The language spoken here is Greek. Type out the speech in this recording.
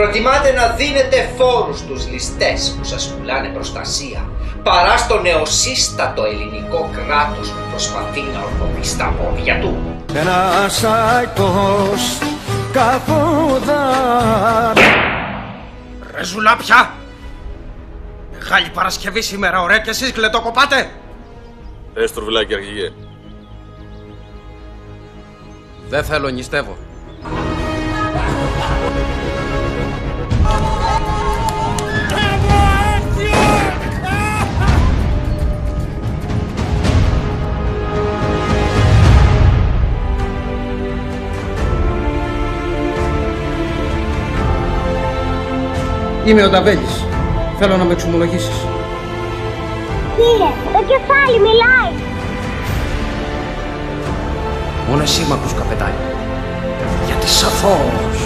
Προτιμάτε να δίνετε φόρους στους ληστές που σας πουλάνε προστασία, παρά στο νεοσύστατο ελληνικό κράτος που προσπαθεί να ορθωθεί στα πόδια του. Ένας αϊκός καπόδα. Ρε ζουλάπια! Μεγάλη Παρασκευή σήμερα, ωραία, και εσείς γλεντοκοπάτε! Πες τρουβλάκι, αρχηγέ. Δεν θέλω, νηστεύω. Είμαι ο Νταβέλης. Θέλω να με εξομολογήσεις. Κύριε, το κεφάλι μιλάει. Μόνο εσύ μ' ακούς, καπετάνι. Γιατί σαφώς